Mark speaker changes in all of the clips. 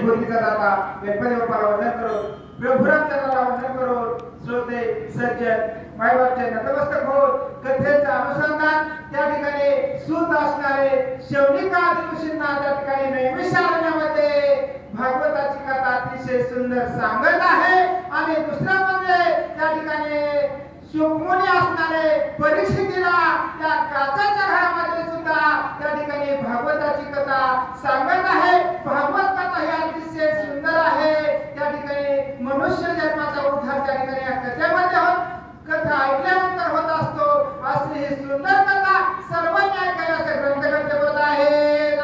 Speaker 1: बोलीचा दाता गणपती बाप्पाला वंदन करो, प्रभुरामचंद्राला वंदन करो, श्रोते सज्जन मायबापचे नतमस्तक हो. कथेचं अनुसंधान त्या ठिकाणी सूत असणारे शौनिका आदिऋषींना त्या ठिकाणी नैमिषारण्यामध्ये भागवताची कथा अतिशय सुंदर सांगत आहे. आणि दुसरा म्हणजे त्या ठिकाणी शुकमुनी असणारे परीक्षितीला त्या काचाच्या घरामध्ये सुद्धा त्या ठिकाणी भागवताची कथा सांगत आहे. भागवत कथा ही अतिशय सुंदर आहे. त्या ठिकाणी मनुष्य जन्माचा उद्धार त्या ठिकाणी या कथेमध्ये कथा ऐकल्यानंतर होत असतो. अशी ही सुंदर कथा सर्वांनी ऐकायला असे ग्रंथकर्ते बोलत आहेत.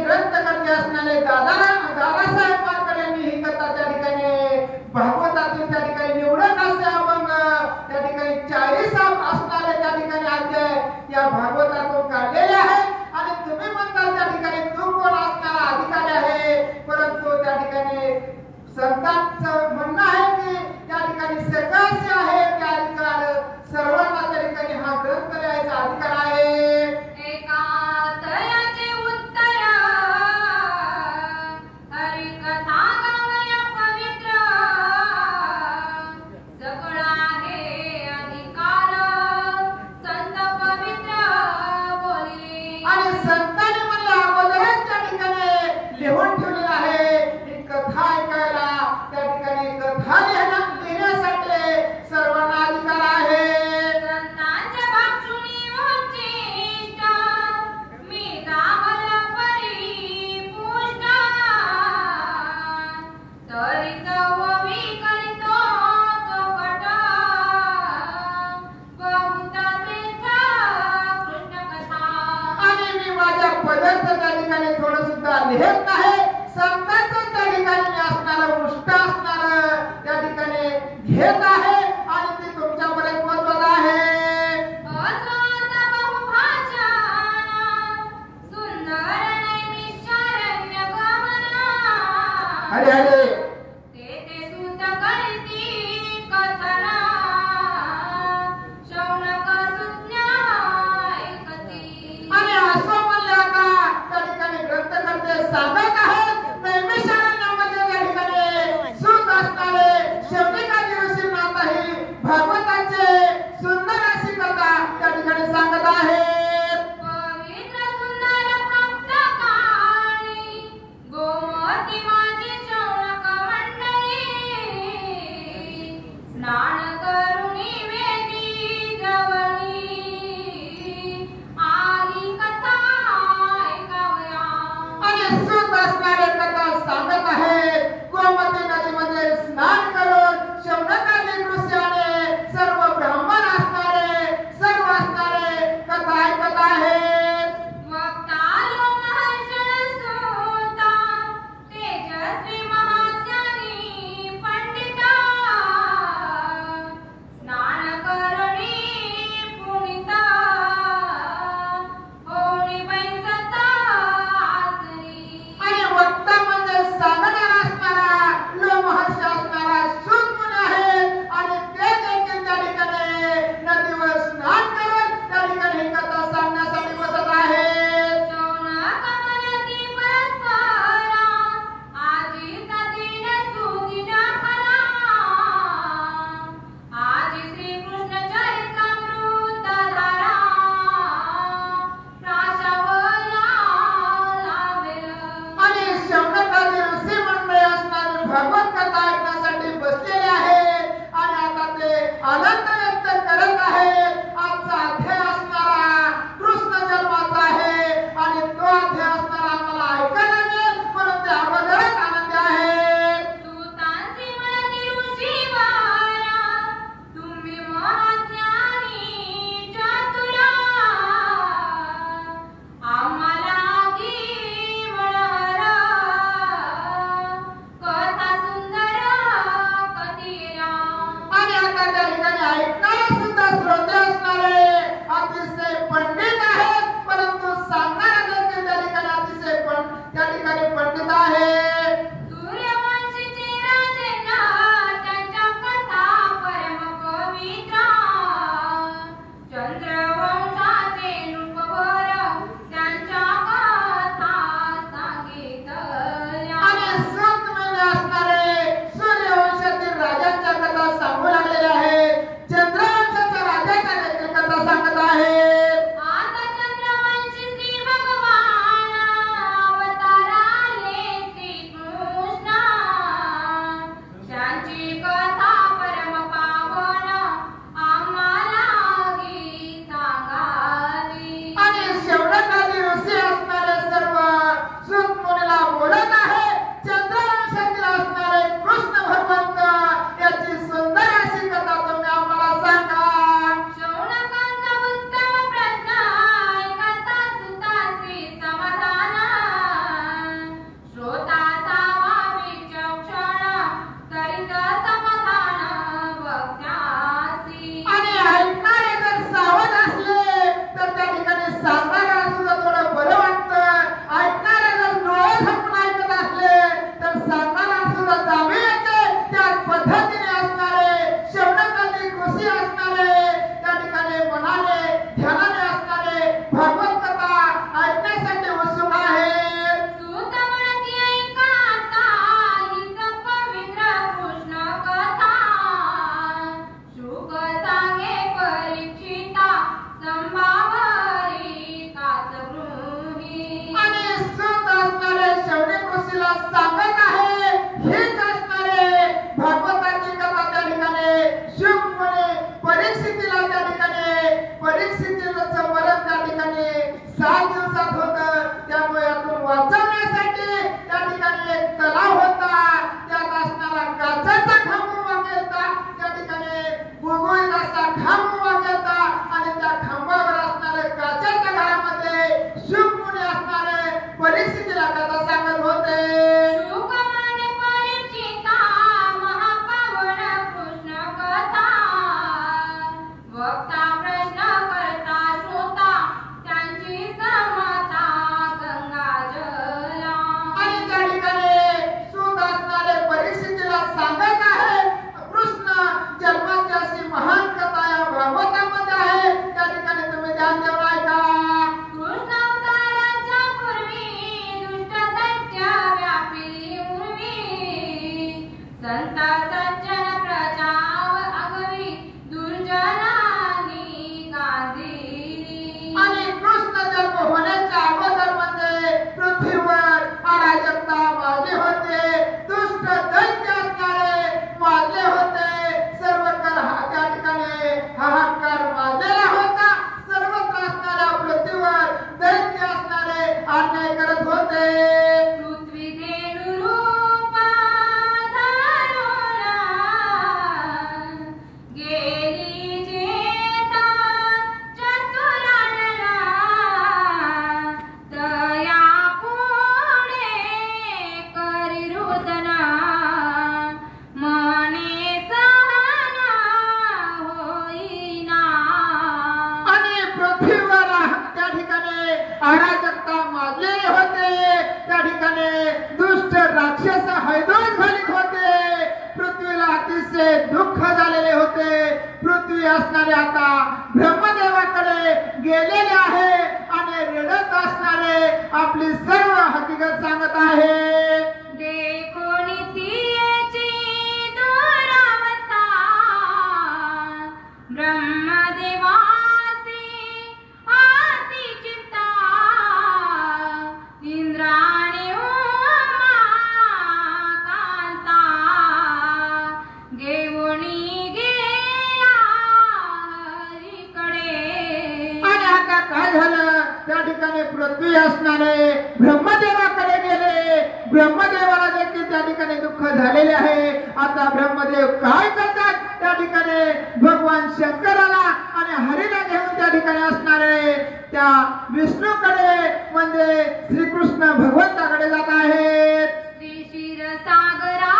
Speaker 1: ग्रंथकर्ते असणारे दादासाहेब पारकर यांनी ही कथा त्या ठिकाणी भागवतातील त्या ठिकाणी निवडक असे अभंग त्या ठिकाणी 40 असणारे त्या ठिकाणी अध्याय या भागवतातून काढलेले आहे. आणि तुम्ही म्हणताल त्या ठिकाणी तू कोण असणारा अधिकारी आहे, परंतु त्या ठिकाणी संतांचं म्हणणं आहे की त्या ठिकाणी सगळ्याचे आहे त्या अधिकार सर्वांना त्या ठिकाणी हा ग्रंथ लिहायचा अधिकार आहे. लिहून ठेवलेला आहे. ही कथा ऐकायला त्या ठिकाणी
Speaker 2: संत सज्जन प्रजा अगवी दुर्जनानी गाजिली.
Speaker 1: आणि कृष्ण जन्म होण्याच्या अगोदर म्हणजे पृथ्वीवर अराजकता माजली होते, दुष्ट दैत्य असणारे माजले होते, सर्व त्या ठिकाणी हाहाकार माजलेला होता, सर्वत्र असणाऱ्या पृथ्वीवर दैत्य असणारे अन्याय करत होते.
Speaker 2: पृथ्वी धेनु रूप धरुणा गेली जेता चतुरानना तया पुढे करी रुदना मने सहना होईना.
Speaker 1: आणि पृथ्वीवर त्या ठिकाणी अराजकता माजलेले होते, त्या ठिकाणी दुष्ट राक्षस हैदोस घालीत होते, पृथ्वीला अतिशय दुःख झालेले होते. पृथ्वी असणारे आता ब्रह्मदेवाकडे गेलेले आहे आणि रडत असणारे आपली सर्व हकीकत सांगत आहे.
Speaker 2: देखो नित्यची दुरावस्था ब्रह्मदेवासी आती चित्ता इंद्राणी उमा कांता घेऊनी गेला हरीकडे.
Speaker 1: आणि आता काय झालं, त्या ठिकाणी पृथ्वी असणारे ब्रह्मदेवाकडे गेले, ब्रह्मदेवाला देखील त्या ठिकाणी दुःख झालेले आहे. आता ब्रह्मदेव काय करतात, त्या ठिकाणी भगवान शंकराला आणि हरीला घेऊन त्या ठिकाणी असणारे त्या विष्णूकडे म्हणजे श्रीकृष्ण भगवंताकडे जात आहेत.
Speaker 2: श्री क्षीरसागराच्या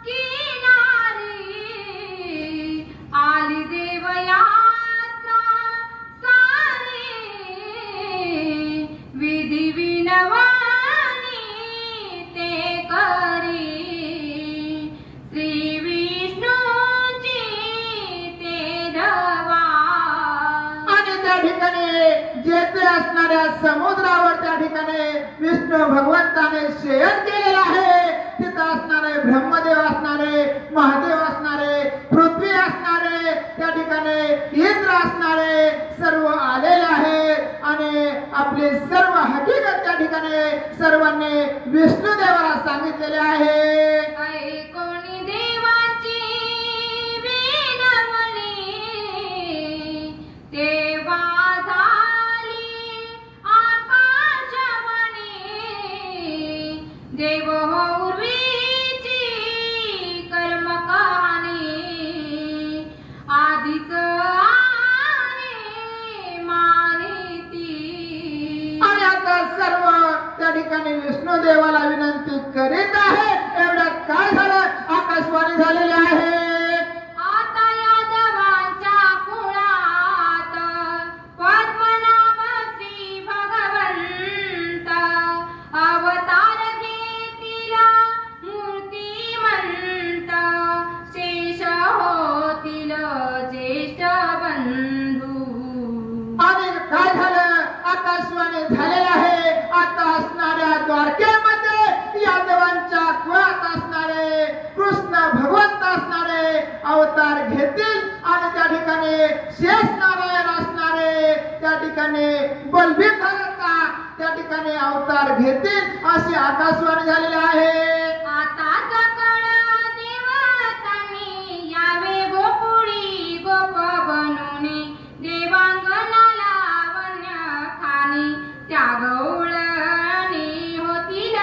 Speaker 2: किनारी आली देवयात्रा सारी विधी विनवानी ते करी श्री विष्णूची ते धवा.
Speaker 1: आणि त्या ठिकाणी जेथे असणाऱ्या समुद्रावर त्या ठिकाणी विष्णू भगवंताने शयन केलेलं आहे, तिथं असणारे ब्रह्मदेव असणारे, महादेव असणारे, पृथ्वी असणारे, त्या ठिकाणी इंद्र असणारे सर्व आलेले आहेत आणि आपली सर्व हकीकत त्या ठिकाणी सर्वांनी विष्णुदेवाला सांगितलेले आहे.
Speaker 2: ऐकोनी देवाची विनवणी तेव्हा झाली आकाशवाणी. देव हो उर्वीची कर्म कहाणी आधीच आहे माहिती.
Speaker 1: आणि आता सर्व त्या ठिकाणी विष्णुदेवाला विनंती करीत आहे. एवढ्यात काय झालं, आकाशवाणी झालेली आहे.
Speaker 2: आता यादवांच्या कुळात पद्मनाभ श्री भगवंत अवतार घेतील मूर्तिमंत शेष होतील ज्येष्ठ बंधू.
Speaker 1: आणि काय झालं, आकाशवाणी झालेली आहे. आता असणाऱ्या द्वारकेमध्ये यादवांच्या कुळात असणारे कृष्ण भगवंत असणारे अवतार घेतील आणि त्या ठिकाणी शेष नारायण असणारे त्या ठिकाणी बलभीमचा त्या ठिकाणी अवतार घेतील अशी आकाशवाणी झालेली आहे.
Speaker 2: आता सकळ देवतांनी यावे गोकुळी गोप बनूनी देवांगणाला वन्य खाणी त्या गवळणी होतील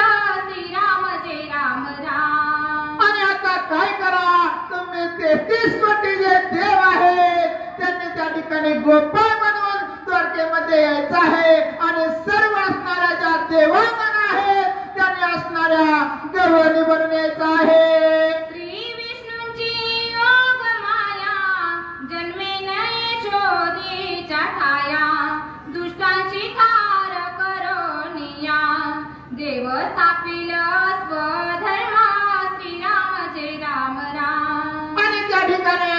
Speaker 2: श्रीराम जय राम राम.
Speaker 1: आणि आता काय करा, तुम्ही 33 कोटी जे देव आहेत त्यांनी त्या ठिकाणी गोपाळ म्हणून द्वारकेमध्ये यायचं आहे आणि सर्व असणाऱ्या ज्या देवांगण आहेत त्यांनी असणाऱ्या गवळणी बनून यायचं आहे.
Speaker 2: श्री विष्णूंची योग माया जन्मे नये शोधीच्या ठाया दुष्टांची ठार करोनिया देव स्थापिल स्वधर्म श्रीराम जय राम राम.
Speaker 1: आणि त्या ठिकाणी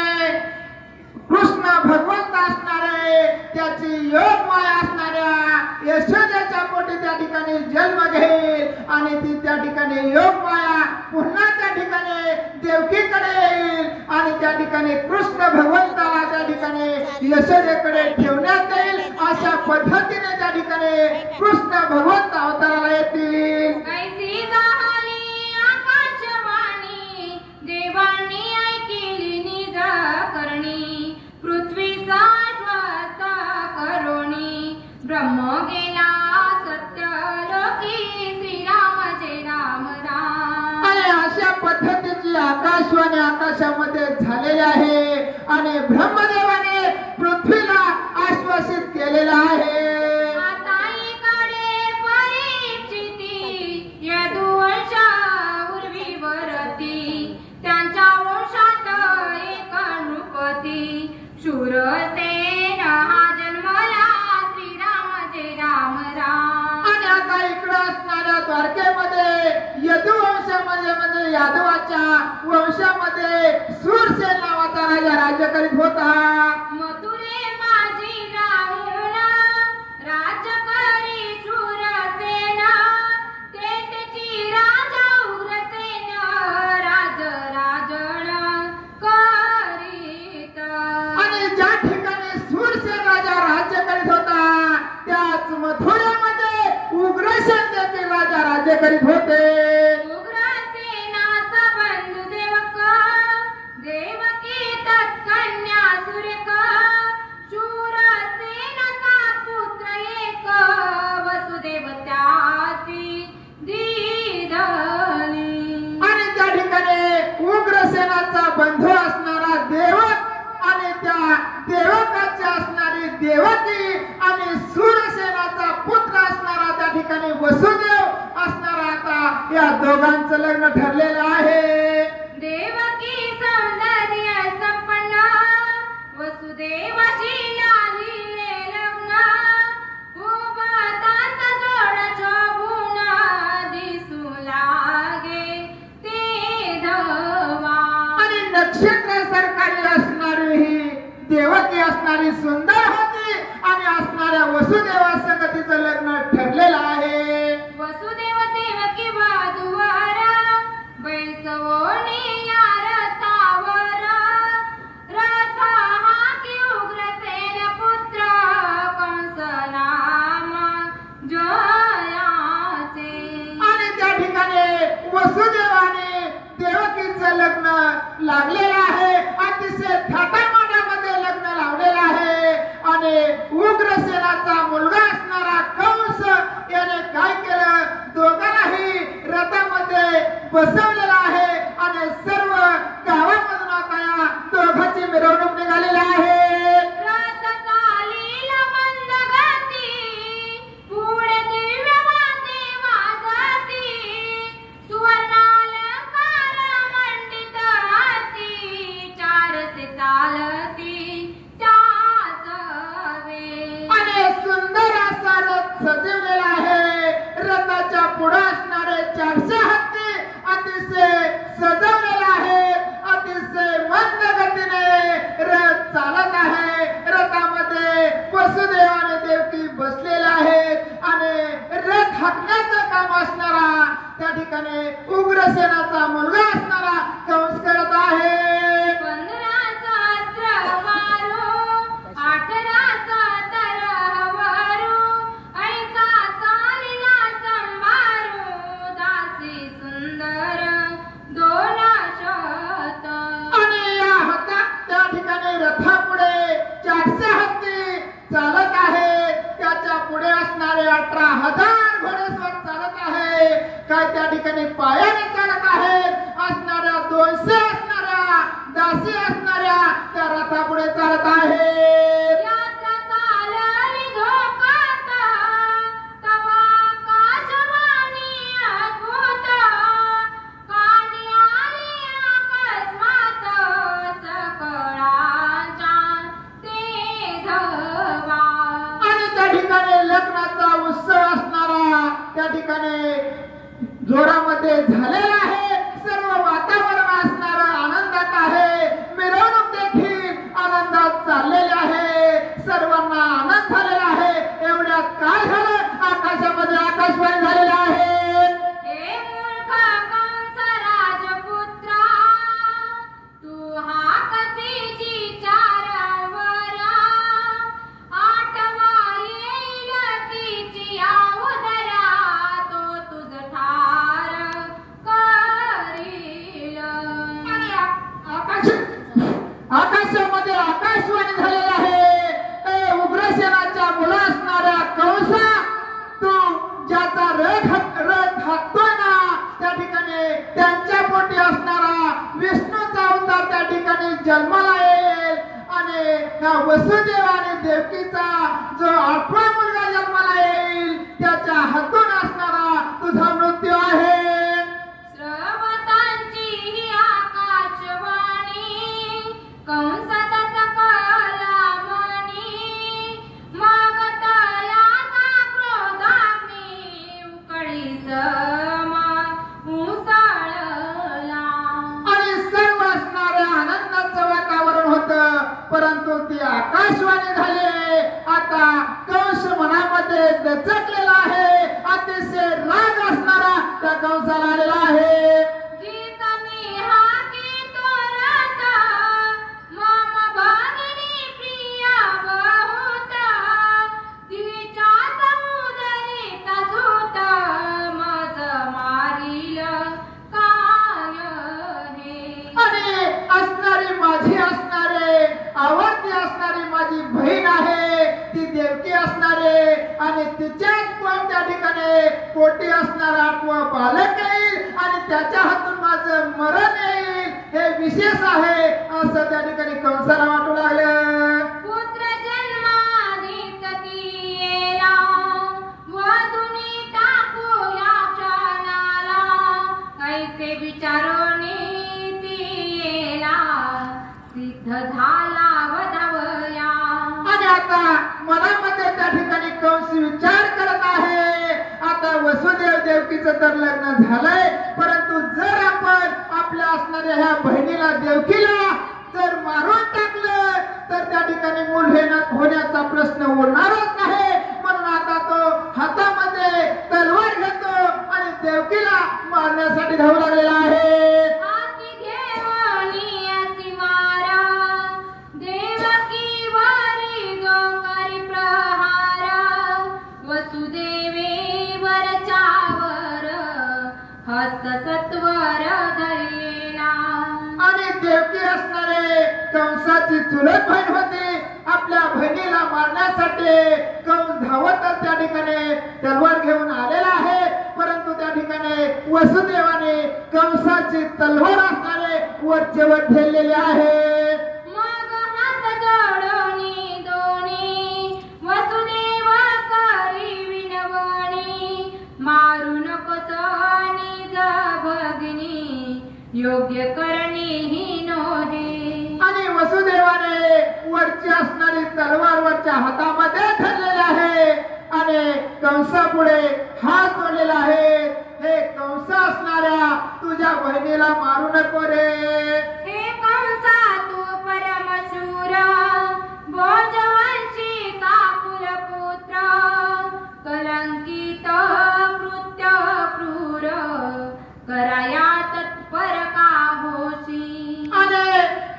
Speaker 1: कृष्ण भगवंत असणारे त्याची योग माया असणाऱ्या यशोदेच्या पोटी त्या ठिकाणी जन्म घेईल आणि ती त्या ठिकाणी योग माया पुन्हा त्या ठिकाणी ठिकाणी कृष्ण भगवंताला त्या ठिकाणी यशोदेकडे ठेवण्यात येईल. अशा पद्धतीने त्या ठिकाणी कृष्ण भगवंत अवताराला येतील.
Speaker 2: कैसी झाली आकाशवाणी देवांनी ऐकिली निज करणी पृथ्वी शाश्वत करोणी ब्रह्म गेला सत्य लोकी श्रीराम जय राम राम.
Speaker 1: आणि अशा पद्धतीची आकाशवाणी आकाशामध्ये झालेली आहे आणि ब्रह्मदेवाने पृथ्वीला आश्वासित केलेलं आहे.
Speaker 2: आता इकडे परीक्षिती यदुवंश उर्वीवरती त्यांच्या वंशात एक नृपती शूरसेन हा जन्मला श्रीराम जय राम राम.
Speaker 1: आणि आता इकडं असणाऱ्या द्वारकेमध्ये यदुवंशामध्ये म्हणजे यादवाच्या वंशामध्ये सूरसेन नावाचा राजा राज्य करीत होता.
Speaker 2: मथुरे माझी राहून राज्य करी शूरसेन तेथची राजा उग्रसेन राज राजन करीत.
Speaker 1: आणि ज्या ठिकाणी सूरसेन राजा राज्य करीत होता त्याच मथुरेमध्ये उग्रसेन देखील राजा राज्य करीत होते.
Speaker 2: उग्रसेनाचा बंधू देवक देवकी तत्कन्या सुरेख शूरसेनाचा पुत्र एक वसुदेव त्यासी दिधली.
Speaker 1: आणि त्या ठिकाणी उग्रसेनाचा बंधू असणारा देवक आणि त्या देवकाची असणारी देवकी आणि सूरसेनाचा पुत्र असणारा त्या ठिकाणी वसुदेव असणारा आता या दोघांचं लग्न ठरलेलं आहे.
Speaker 2: देवकी सौंदर्य संपन्न वसुदेवाशी लालिले लग्न उभताच जोड शोभून दिसू लागे ते धवा.
Speaker 1: आणि नक्षत्र सरकारी असणारी ही देवकी असणारी सुंदर होती आणि असणाऱ्या वसुदेवा संगतीचं लग्न ठरलेलं आहे.
Speaker 2: वसुदेव देवकी वधूवर बैसवोनी या रथावर रथ हा की उग्रसेन पुत्र कंस नाम जयाचे.
Speaker 1: आणि त्या ठिकाणी वसुदेवाने देवकीचं लग्न लागलेलं आहे. अतिशय थाटामाटामध्ये लग्न लावलेलं आहे. आणि उग्रसेनाचा मुलगा असणारा कंस याने काय केलं दोघांनाही रथामध्ये बसवलेलं आहे आणि सर्व गावामधून आता या दोघांची मिरवणूक निघालेली आहे.
Speaker 2: रथ चालील मंद गती पुढे दिव्यवाती वाजती सुवर्णालंकार मंडित हाती चारसे चालती त्याच वेळी.
Speaker 1: आणि सुंदर असा रथ सजवलेला आहे. रथाच्या पुढे असणारे 400 हत्ती अतिशय सजवलेला आहे. अतिशय मंद गतीने रथ चालत आहे. रथामध्ये वसुदेव आणि देवकी बसलेले आहेत आणि रथ हाकण्याचं काम असणारा त्या ठिकाणी उग्रसेनाचा मुलगा असणारा कंस करत आहे.
Speaker 2: 15 सहस्र वारू 18 तरहवारू ऐसा चालिला संभारू दासी सुंदर 200.
Speaker 1: आणि या हातात त्या ठिकाणी रथापुढे 400 हत्ती चालत आहे. त्याच्या पुढे असणारे 18,000 घोडेस्वार चालत आहे. काय त्या ठिकाणी पायाने चालत आहेत. असणाऱ्या 200 असणाऱ्या दासी असणाऱ्या त्या रथापुढे चालत आहेत.
Speaker 2: यात्रा चालली झोपात तवा काशवाणी अद्भुत कानी आली अकस्मात सकळांच्या ते धवा.
Speaker 1: आणि त्या ठिकाणी लग्नाचा उत्सव असणारा त्या ठिकाणी जोरामध्ये झालेला आहे. सर्व वातावरण असणारं आनंदात आहे. मिरवणूक देखील आनंदात चाललेली आहे. जन्माला येईल आणि या वसुदेव आणि देवकीचा जो 8वा मुलगा जन्माला येईल त्याच्या हातून असणारा तुझा मृत्यू आहे.
Speaker 2: श्रवतांची ही आकाशवाणी कंसाचा चकला मनी मग तयाचा क्रोधाग्नी उकळीस उसळला.
Speaker 1: आणि सर्व असणाऱ्या आनंदाचं वातावरण होतं परंतु ती आकाशवाणी झाली. आता कंस मनामध्ये दचकलेला आहे. अतिशय राग असणारा त्या कंसाला आलेला आहे.
Speaker 2: गीत मी हाकी तोरत मम भगिनी प्रिया बहुत तिच्या समुदरीचा झोत मज मारील काय हे.
Speaker 1: आणि असणारी माझी असणारे आवडती असणारी माझी बहीण आहे ती देवकी असणारे आणि तिच्याच पण त्या ठिकाणी पोटी असणारा 8वा बालक येईल आणि त्याच्या हातून माझं मरण येईल हे विशेष आहे असं त्या ठिकाणी कंसाला वाटू लागलं.
Speaker 2: पुत्र जन्माधीच ती येला वधुनी टाकूया क्षणाला कैसे विचारोनी ती येला सिद्ध झाला वधवया.
Speaker 1: आणि आता मनामध्ये त्या ठिकाणी कंस विचार करत आहे. आता वसुदेव देवकीचं तर लग्न झालंय परंतु जर आपण आपल्या असणाऱ्या ह्या बहिणीला देवकीला जर मारून टाकलं तर त्या ठिकाणी मूल होण्याचा प्रश्न उरणारच नाही. म्हणून आता तो हातामध्ये तलवार घेतो आणि देवकीला मारण्यासाठी धावू लागलेला आहे.
Speaker 2: हाती घेऊनी असी मारा देवकी वारी जो करी प्रहार वसुदेवे वरच्यावर हस्त सत्वर धरेला.
Speaker 1: आणि देवकी असणारे कंसाची चुलत बहीण होती. आपल्या बहिणीला मारण्यासाठी कंस धावतच त्या ठिकाणी तलवार घेऊन आलेला आहे परंतु त्या ठिकाणी वसुदेवाने कंसाची तलवार असणारे वरचेवर ठेवलेले आहे.
Speaker 2: मग हात जोडोनी दोन्ही वसुदेव करी विनवणी मारू नकोस निज भगिनी योग्य करणी ही नोहे.
Speaker 1: आणि वसुदेवाने वरची असणारी तलवार वरच्या हातामध्ये धरलेली आहे आणि कंसापुढे हात जोडलेला आहे. हे कंस असणाऱ्या तुझ्या बहिणीला मारू नको रे.
Speaker 2: हे कंसा तू परमशूर भोजवंशी कुलपुत्र कलंकित कृत्य क्रूर कराया तत्पर का होशी.
Speaker 1: आणि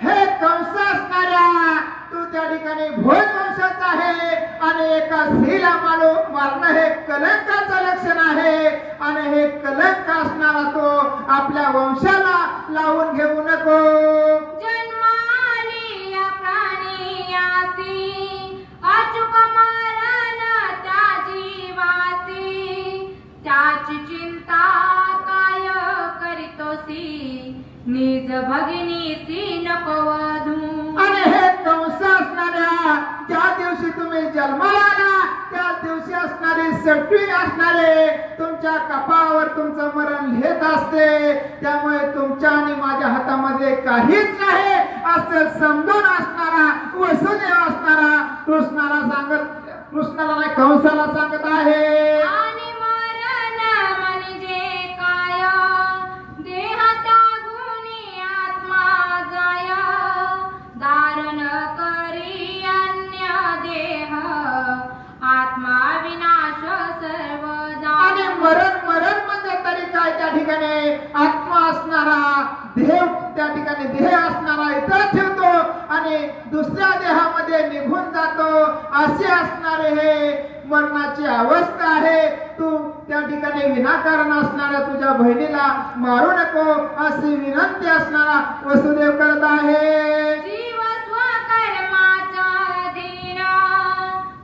Speaker 1: हे कंस असणाऱ्या तू त्या ठिकाणी भोज वंशाचा आहे आणि एका स्त्रीला मारणं हे कलंकाचं लक्षण आहे आणि हे कलंक असणारा तो आपल्या वंशाला लावून घेऊ नको.
Speaker 2: जन्माली या प्राणियासी अचूक मरण त्या जीवासी त्याची चिंता काय करीतोसी निज भगिनीसी नको वधू.
Speaker 1: आणि हे कंस असणाऱ्या ज्या दिवशी तुम्ही जन्माला आला त्या दिवशी असणारी सटवी असणारे तुमच्या कपाळावर तुमचं मरण लिहित असते. त्यामुळे तुमच्या आणि माझ्या हातामध्ये काहीच नाही असं समजून असणारा वसुदेव असणारा कृष्णाला नाही कंसाला सांगत आहे.
Speaker 2: आणि मरण म्हणजे काय देह त्यागुनी आत्मा जाय धारण करी अन्य देह आत्मा विनाश सर्वदा.
Speaker 1: आणि मरण म्हणजे तरी काय त्या ठिकाणी आत्मा असणारा देह त्या ठिकाणी देह असणारा इथं ठेवतो आणि दुसऱ्या देहामध्ये निघून जातो असे असणारे हे मरणाची अवस्था आहे. तू त्या ठिकाणी विनाकारण असणाऱ्या तुझ्या बहिणीला मारू नको अशी विनंती असणारा वसुदेव करत आहे.
Speaker 2: जीव स्वकर्माचा अधीन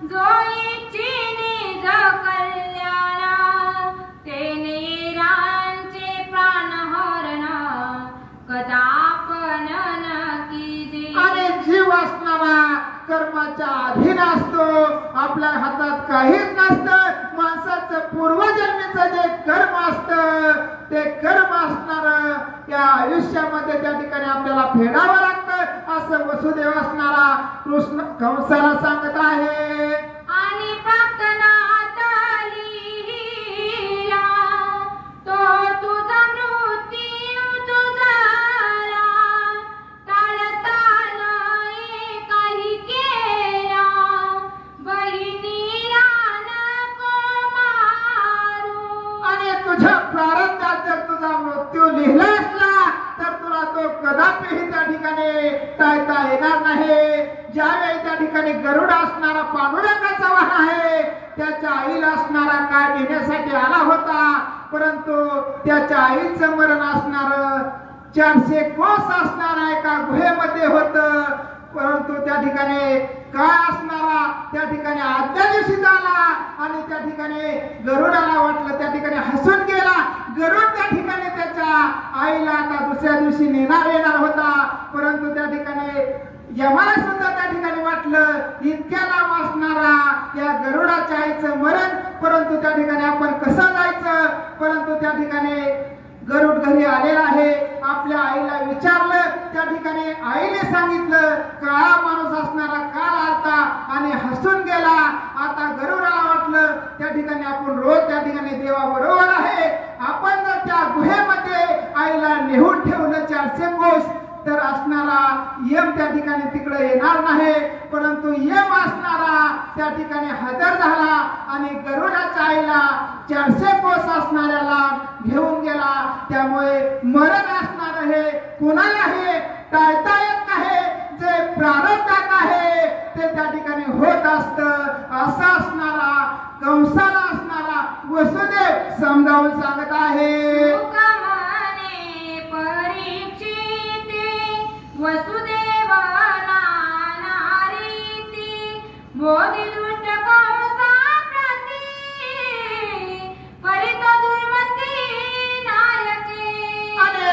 Speaker 2: जो इच्छिने ज कल्याण तेने रांचे प्राणहरण कदापन न कीजे.
Speaker 1: कर्माच्या अधीन असतो. आपल्या हातात काहीच नसतं. माणसाचं पूर्वजन्मीचं जे कर्म असतं ते कर्म असणार या आयुष्यामध्ये त्या ठिकाणी आपल्याला फेडावं लागतं असं वसुदेव असणारा कृष्ण कंसाला सांगत आहे.
Speaker 2: आणि प्रार्थनात लिहिला तो तुझा मृत्यू तुझाला टाळता नाही काही केला बहिणीला नको मारू.
Speaker 1: आणि तुझ्या प्रारब्धात जर तुझा मृत्यू लिहिला असला तर तुला तो कदापिही त्या ठिकाणी टाळता येणार नाही. ज्यावेळी त्या ठिकाणी गरुड असणारा पांडुरंगाचा वाहन आहे त्याच्या आईला असणारा काय घेण्यासाठी आला होता, परंतु त्याच्या आईचं मरण असणार 400 कोस असणारा एका गुहेमध्ये होत. परंतु त्या ठिकाणी काय असणारा त्या ठिकाणी आदल्या दिवशी झाला आणि त्या ठिकाणी गरुडाला वाटलं, त्या ठिकाणी हसून गेला. गरुड त्या ठिकाणी त्याच्या आईला आता दुसऱ्या दिवशी येणार होता, परंतु त्या ठिकाणी यमाला सुद्धा त्या ठिकाणी वाटलं इतक्या लांब असणारा या गरुडाच्या आईचं मरण, परंतु त्या ठिकाणी आपण कसं जायचं. परंतु त्या ठिकाणी गरुड घरी आलेला आहे. आपल्या आईला विचारलं, त्या ठिकाणी आईने सांगितलं काळा माणूस असणारा काल आलता आणि हसून गेला. आता गरुडाला वाटलं त्या ठिकाणी आपण रोज त्या ठिकाणी देवा बरोबर आहे, आपण जर त्या गुहेमध्ये आईला नेऊन ठेवलं 400 कोस तर असणारा यम त्या ठिकाणी तिकडे येणार नाही. परंतु यम असणारा त्या ठिकाणी हजर झाला आणि गरुडाच्या आईला 400 कोस असणाऱ्याला घेऊन गेला. त्यामुळे मरण असणार हे कुणालाही टाळता येत नाही. जे प्रारब्धात आहे ते त्या ठिकाणी होत असतं असा असणारा कंसाला असणारा वसुदेव समजावून सांगत आहे.
Speaker 2: वसुदेव नानारीती बोधी दुष्ट कंसा प्रती परित दुर्मती नायके.
Speaker 1: आणि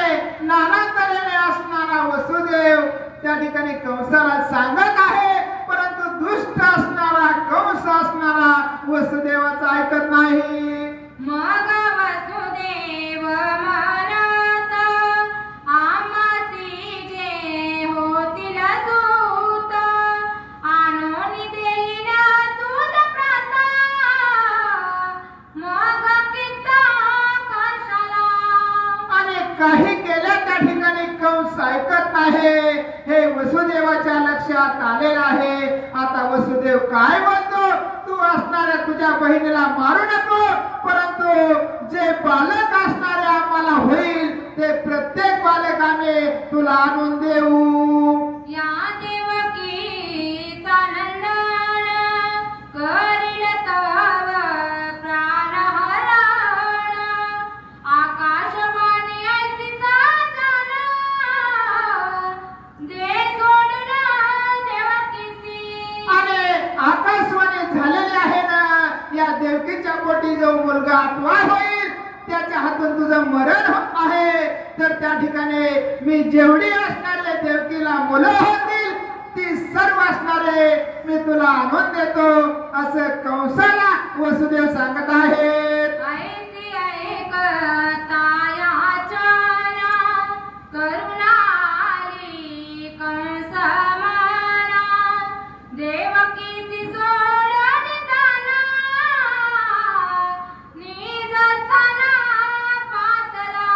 Speaker 1: नाना तऱ्हेने असणारा वसुदेव त्या ठिकाणी कंसाला सांगत आहे, परंतु दुष्ट असणारा कंस असणारा वसुदेवाचा ऐकत नाही.
Speaker 2: मग वसुदेव म्हणत आम्हासी जे होतील सूत आणून देईन दूध प्रथा. मग कित्ता कंसाला
Speaker 1: आणि काही केल्या त्या ठिकाणी कंस ऐकत नाही. हे वसुदेवाच्या लक्षात आलेलं आहे. आता वसुदेव काय म्हणतो, तू असणाऱ्या तुझ्या बहिणीला मारू नको, परंतु जे बालक असणारे आम्हाला होईल ते प्रत्येक बालक आम्ही तुला आणून देऊ.
Speaker 2: या देवकीचा नंदन करील तव प्राणहरण. आकाशवाणी ऐसीचा झाला दे सोडून देवकीसी.
Speaker 1: आणि आकाशवाणी झालेली आहे ना, या देवकीच्या पोटी जो मुलगा आठवा होईल त्याच्या हातून तुझं मरण आहे. तर त्या ठिकाणी मी जेवढी असणारे देवकीला मुलं होतील ती सर्व असणारे मी तुला आणून देतो असं कंसाला वसुदेव सांगत आहेत.
Speaker 2: ऐसी ऐकता याचना करुणाली कंस म्हणा देवकीसी सोडून जाना निज स्थाना पातला.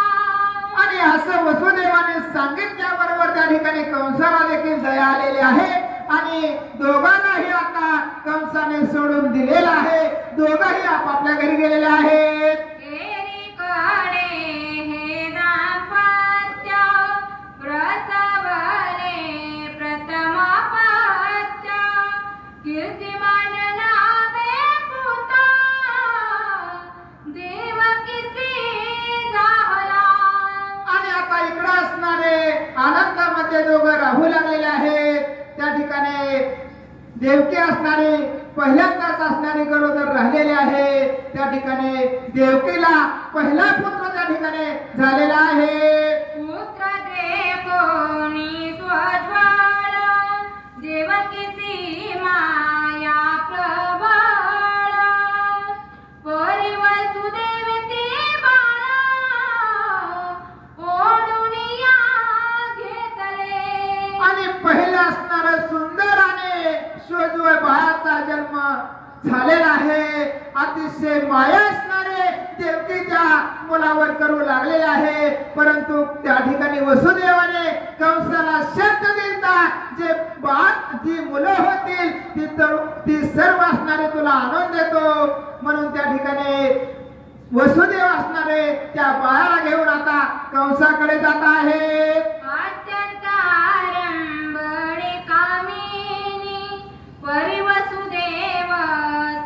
Speaker 1: आणि असं वसुदेवाने सांगितल्याबरोबर त्या ठिकाणी कंसाला देखील दया आलेली आहे आणि दोघांनाही आता कंसाने सोडून दिलेला आहे. दोघंही आपापल्या घरी गेलेले आहेत.
Speaker 2: एकीकडे हे दाम्पत्य प्रसवले प्रथम पत्य कीर्तिमान नावे पुता देवकीसी झाला.
Speaker 1: आणि आता इकडे असणारे आनंदामध्ये दोघं राहू लागलेले आहेत. त्या ठिकाणी देवकी असणारी पहिल्यांदाच असणारी गरोदर राहिलेली आहे. त्या ठिकाणी देवकीला पहिला पुत्र त्या ठिकाणी झालेला आहे.
Speaker 2: पुत्र देवोनी स्वज्वाल देवकीसी
Speaker 1: बाळाला जन्म झालेला आहे. अतिशय माया असणारे देवकी त्या मुलावर करू लागलेले आहे. परंतु त्या ठिकाणी वसुदेवाने कंसाला शब्द दिलता, जे जी मुलं होतील ती सर्व असणारे तुला आणून देतो. म्हणून त्या ठिकाणी वसुदेव असणारे त्या बाळाला घेऊन आता कंसाकडे जात आहेत.
Speaker 2: अत्यंत आरंभणे कामिनी परी वसुदेव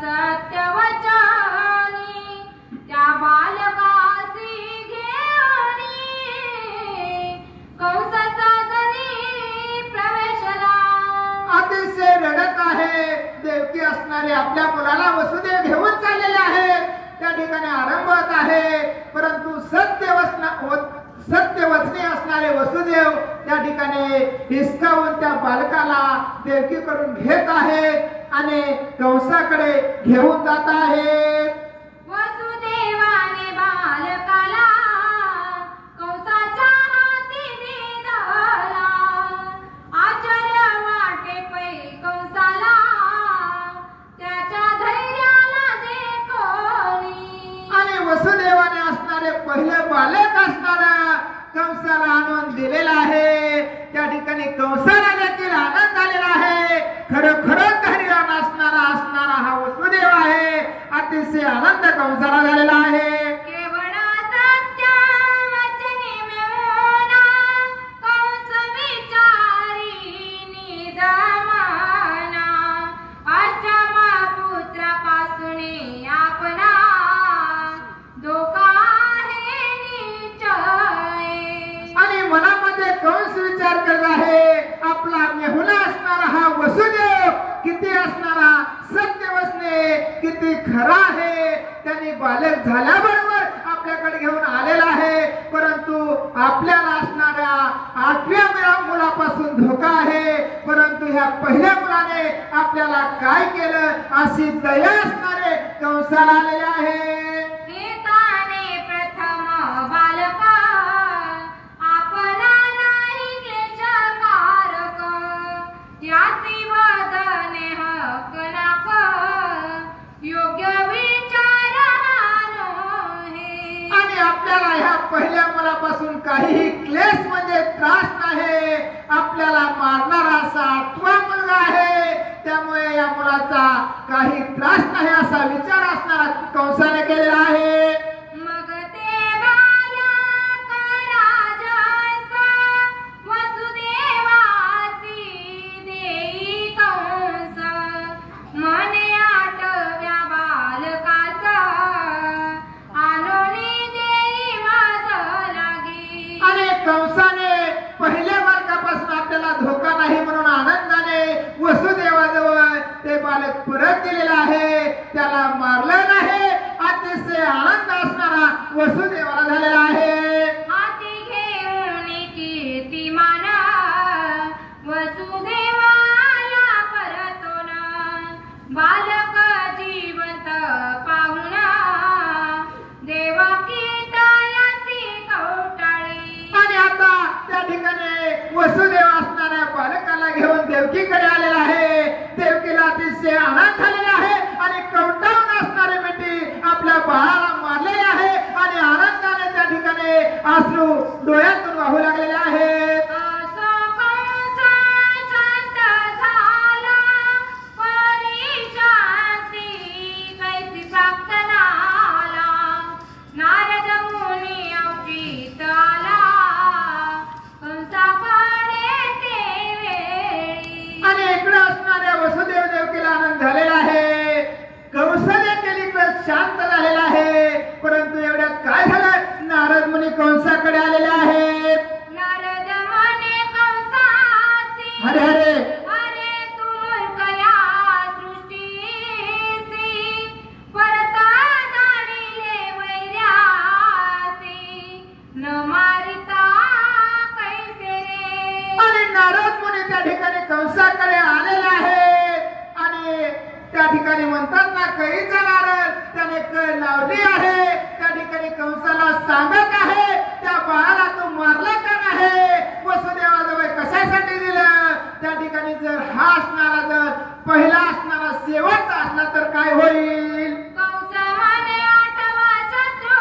Speaker 2: सत्यवचनी त्या बालकासी घेऊनी कंस सदनी प्रवेशला.
Speaker 1: अतिशय रडत आहे. देवकी असणारे आपल्या मुलाला वसुदेव घेऊन चाललेले आहेत. त्या ठिकाणी आरंभ होत आहे. परंतु सत्यवचनी असणारे वसुदेव त्या ठिकाणी हिसकावून त्या बालकाला देवकीकडून घेत आहेत आणि कंसाकडे घेऊन जात आहेत.
Speaker 2: वसुदेवाने बालकाला कंसाच्या हाती दिला. आश्चर्य वाटे पै कंसाला त्याच्या धैर्याला देखोनी.
Speaker 1: आणि वसुदेवाने असणारे पहिले बालक असणारा कंसाला आणून दिलेला आहे. त्या ठिकाणी कंसाला देखील आनंद झालेला आहे. खरोखरच धैर्यवान असणारा हा वसुदेव आहे. अतिशय आनंद कंसाला झालेला आहे.
Speaker 2: केवळ सत्य वचनी मिळून कंस विचारी निज मना. अष्टम पुत्रापासून आपणा धोका आहे निश्चय.
Speaker 1: आणि मनामध्ये कंस विचार करत आहे, आपला मेहुणा असणारा हा वसुदेव किती असणारा सत्यवचने किती खरा आहे. त्यांनी बालक झाल्याबरोबर आपल्याकडे घेऊन आलेला आहे. परंतु आपल्याला असणाऱ्या 8व्या मुलापासून धोका आहे. परंतु ह्या पहिल्या मुलाने आपल्याला काय केलं अशी दया असणारे कंसाला आलेले आहे.
Speaker 2: हेताने प्रथम बालका आपला नाही क्लेशकारक. यासी वदने हक नाक योग्य विचार हे.
Speaker 1: आणि आपल्याला ह्या पहिल्या मुलापासून काहीही क्लेश म्हणजे त्रास नाही. आपल्याला मारणारा असा 8वा मुलगा आहे. त्यामुळे या मुलाचा काही त्रास नाही असा विचार असणारा कंसाने केलेला आहे.
Speaker 2: मग ते बालक राजस वसुदेवासी देई कंस. मने 8व्या बालकास आणोनी देई माझ लागी.
Speaker 1: आणि कंसाने पहिल्या बालकापासून आपल्याला धोका नाही म्हणून आनंदाने वसुदेवाजवळ ते बालक परत दिलेला आहे. त्याला मारलं नाही. अतिशय आनंद असणारा वसुदेवाला झालेला आहे.
Speaker 2: हाती घेऊन कीर्तिमान वसुदेवाला परतोन. बालक जिवंत पाहुन देवकी तयासी कवटाळी.
Speaker 1: आणि आता त्या ठिकाणी वसुदेव असणाऱ्या बालकाला घेऊन देवकीकडे आलेला आहे. देवकीला अतिशय आनंद झालेला आहे आणि कवटाळून असणारे बेटी आपल्या बाळाला मारलेले आहे आणि आनंदाने त्या ठिकाणी अश्रू डोळ्यातून वाहू लागलेले आहेत.
Speaker 2: असो कंस शांत झाला परी शांती कैसी प्राप्त झाला. नारद मुनी अवचित आला कंसाकडे ते वेळी.
Speaker 1: आणि इकडे असणाऱ्या वसुदेव देवकीला आनंद झालेला आहे. कंस देखील इकडे शांत झालेला आहे. परंतु एवढ्यात काय झालं, नारद मुनी कंसाकडे आलेले आहेत.
Speaker 2: नारद म्हणे कंसासी
Speaker 1: अरे अरे
Speaker 2: अरे तू मूर्खया सृष्टीसी परत जाणिले वैर्यासी. न मारिता कैसे रे.
Speaker 1: आणि नारद मुनी त्या ठिकाणी कंसाकडे आलेले आहेत. आणि त्या ठिकाणी म्हणतात ना, कैचा नारद त्याने कै लावली आहे. त्या ठिकाणी कंसाला सांगत आहे, त्या बाळाला तू मारला का नाही, वसुदेवाजवळ कशासाठी दिलं. त्या ठिकाणी जर हा असणारा जर पहिला असणारा शेवटचा असला तर काय होईल?
Speaker 2: कंस म्हणे आठवा शत्रू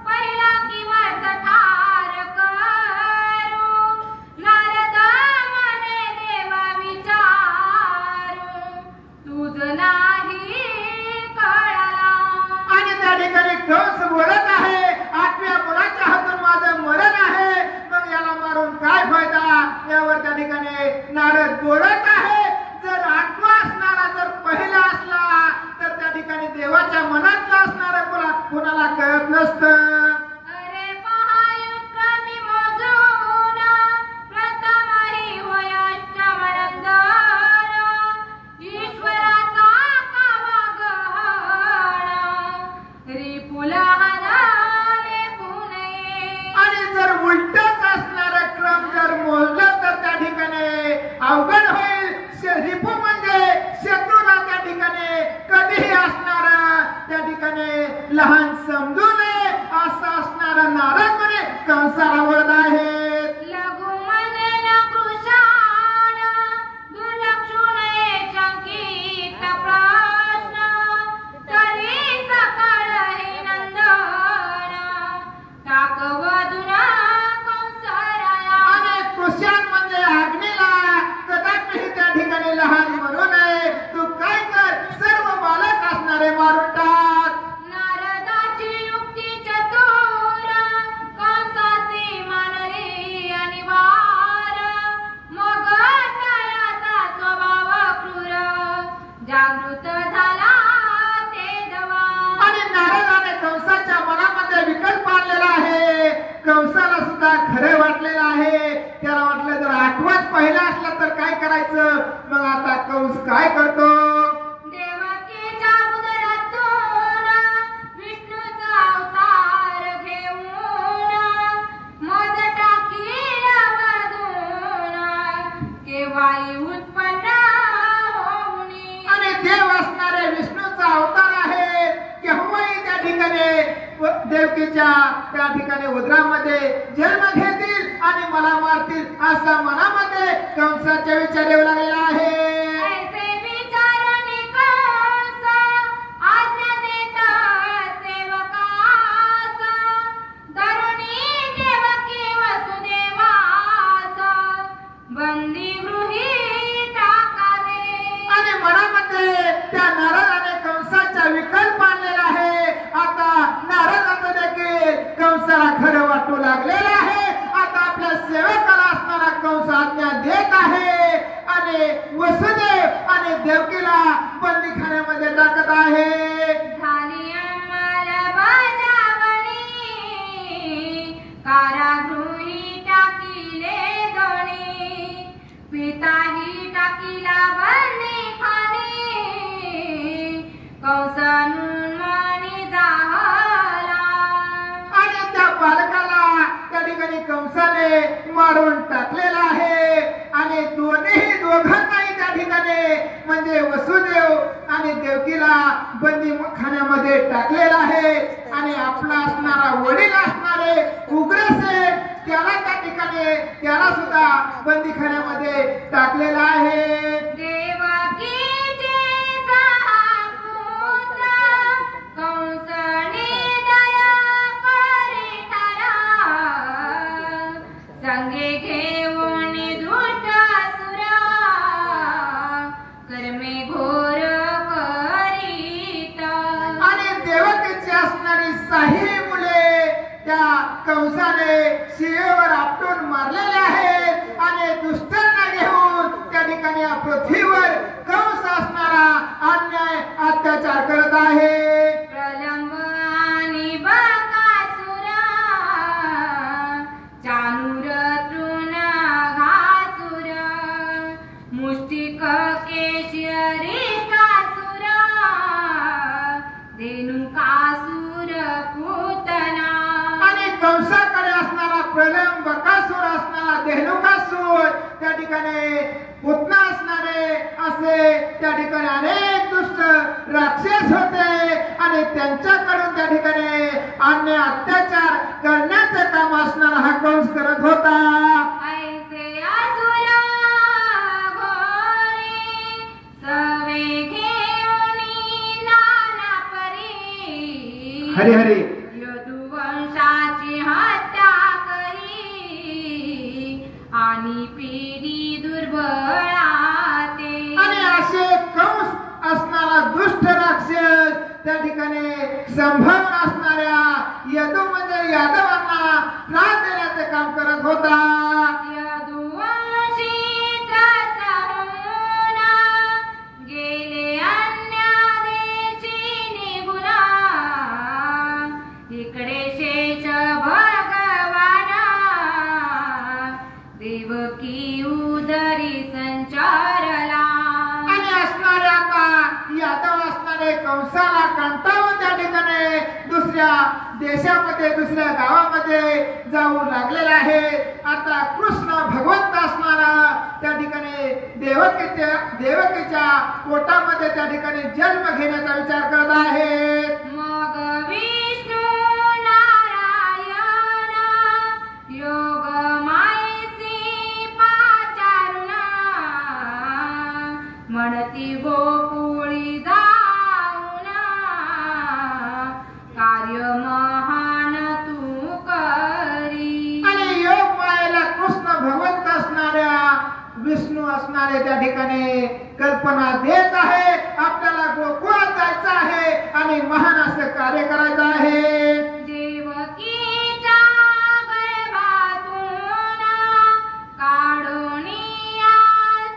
Speaker 2: पहिला किंमत ठार करू. नारद म्हणे देवा विचारू तुझ नाही कळला.
Speaker 1: आणि त्या ठिकाणी कंस बोलत आहे, आठव्या मुलाच्या हातून माझं मरण आहे, मग याला मारून काय फायदा? यावर त्या ठिकाणी नारद बोलत आहे, जर आठवा असणारा जर पहिला असला तर त्या ठिकाणी देवाच्या मनातलं असणारं कोणाला कळत नसतं.
Speaker 2: अरे पहायुक्रमी मोजून प्रथमही होय अष्टमनंदन. ईश्वराचा कावा गहन रिपुल हादाने पुणे.
Speaker 1: आणि जर उलटच असणारा क्रम जर मोजलं तर त्या ठिकाणी अवघड होईल. रिपू म्हणजे शत्रूला त्या ठिकाणी कधीही असणार, त्या ठिकाणी लहान समजू नये असं असणारा नारद म्हणे कंसाला वरद आहेत.
Speaker 2: लघु म्हणे न कृशान दुर्लक्षुण चंकित प्रश्न. तरी सकळ हे नंदन टाकवधून कंसराया.
Speaker 1: आणि कृष्ण म्हणजे अग्नीला कदापिही त्या ठिकाणी लहान म्हणू नये. तू काय कर, सर्व बालक असणारे मारून टाक.
Speaker 2: नारदाची युक्ती चतुर कंसासी मानली अनिवार. मग त्याचा स्वभाव क्रूर जागृत झाला ते दवा.
Speaker 1: आणि नारदाने कंसाच्या मनामध्ये विकल्प आणलेला आहे. कंसाला सुद्धा खरे वाटलेलं आहे. त्याला वाटलं जर आठवाच पहिला असला तर काय करायचं? मग आता कंस काय करतो?
Speaker 2: देवकीच्या उदरातून विष्णूचा अवतार घेऊन मज टाकीला मधून केव्हाही उत्पन्न होऊनी.
Speaker 1: आणि देव असणारे विष्णूचा अवतार आहे. केव्हाही त्या ठिकाणी देवकीच्या त्या ठिकाणी उदरामध्ये जन्म घेतील आणि मला मारतील असा मनामध्ये कंसाच्या विचार येऊ लागलेला आहे.
Speaker 2: ऐसे विचारणी कंस आज्ञा देत सेवकास. धरुणी देवकी वसुदेवास बंदी गृही टाकावे.
Speaker 1: आणि मनामध्ये त्या नारदाने कंसाचा विकल्प आणलेला आहे. आता नारदाचं देखील कंसाला खरं वाटू लागलेलं आहे. आता आपल्या सेवकाला असणारा कंस आज्ञा देत आहे आणि वसुदेव आणि देवकीला बंदीखान्यामध्ये टाकत आहे.
Speaker 2: झाली अंमलबजावणी कारागृही टाकिले दोणी. पिताही टाकिला बंदीखानी कंसानून मनी झाला.
Speaker 1: आणि त्या बालकाला त्या ठिकाणी कंसाने मारून टाकलेला आहे. आणि दोघांनाही त्या ठिकाणी म्हणजे वसुदेव आणि देवकीला बंदीखान्यामध्ये टाकलेला आहे. आणि आपला असणारा वडील असणारे उग्रसेन त्याला त्या ठिकाणी त्याला सुद्धा बंदीखान्यामध्ये टाकलेला आहे.
Speaker 2: देवकीचे सहा पुत्र कंसने दया करी ठरा. संगे घेऊन दुष्ट असुरा कर्मे घोर करीत.
Speaker 1: आणि देवकीची असणारी साही मुले त्या कंसाने शिवेवर आपटून मारलेले आहेत. आणि दुष्टांना घेऊन त्या ठिकाणी या पृथ्वीवर कंस असणारा अन्याय अत्याचार करत आहे.
Speaker 2: प्रलंब आणि बकासुरा चाणूर तृण घासुर मुष्टिक केशरिष्टासुर धेनुकासुर पूतना.
Speaker 1: आणि कंसाकडे असणारा प्रलंब, बकासूर असणारा धेनुकासूर, त्या ठिकाणी पुतना असणारे असे त्या ठिकाणी अनेक दुष्ट राक्षस होते. आणि त्यांच्याकडून त्या ठिकाणी अन्याय अत्याचार करण्याचं काम असणारा हा कंस करत होता.
Speaker 2: ऐसे असुर घोरी सवे घे
Speaker 1: हरी हरी.
Speaker 2: यदुवंशाची हत्या करी आणि पिढी दुर्बळाते.
Speaker 1: आणि असे कंस असणारा दुष्ट राक्षस त्या ठिकाणी संभावून असणाऱ्या यदू म्हणजे यादवांना त्रास देण्याचे काम करत होता.
Speaker 2: यदुवंशी त्रस्त होऊन गेले अन्य देशी निघून. इकडे शेष भगवान देवकी उदरी संचारला.
Speaker 1: आणि असणाऱ्या यादव असणारे कंसाला कंटाळून त्या ठिकाणी दुसऱ्या देशामध्ये दुसऱ्या गावामध्ये जाऊ लागलेला आहे. आता कृष्ण भगवंत असणारा त्या ठिकाणी देवकीच्या पोटामध्ये त्या ठिकाणी जन्म घेण्याचा विचार करत आहेत.
Speaker 2: मग विष्णू नारायण योग मायसी पाचारुण म्हणती गोकुळी जाऊन कार्य महान तू करी.
Speaker 1: आणि योग मायेला कृष्ण भगवंत असणाऱ्या विष्णू असणारे त्या ठिकाणी कल्पना देत आहे. आपल्याला गोकुळात जायचं आहे आणि महान असं कार्य करायचं आहे.
Speaker 2: देवकीच्या गर्भातून काढून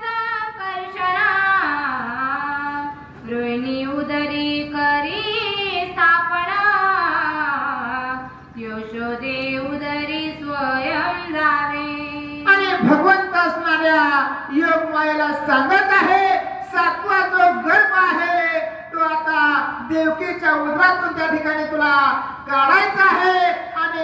Speaker 2: संकर्षण रोहिणी उदरी करी स्थापना. यशोदे उदरी स्वयं जावे.
Speaker 1: आणि भगवंत असणाऱ्या योग मायेला सांगत आहे 7वा जो गर्भ आहे तो आता देवकीच्या उदरातून त्या ठिकाणी तुला काढायचा आहे. आणि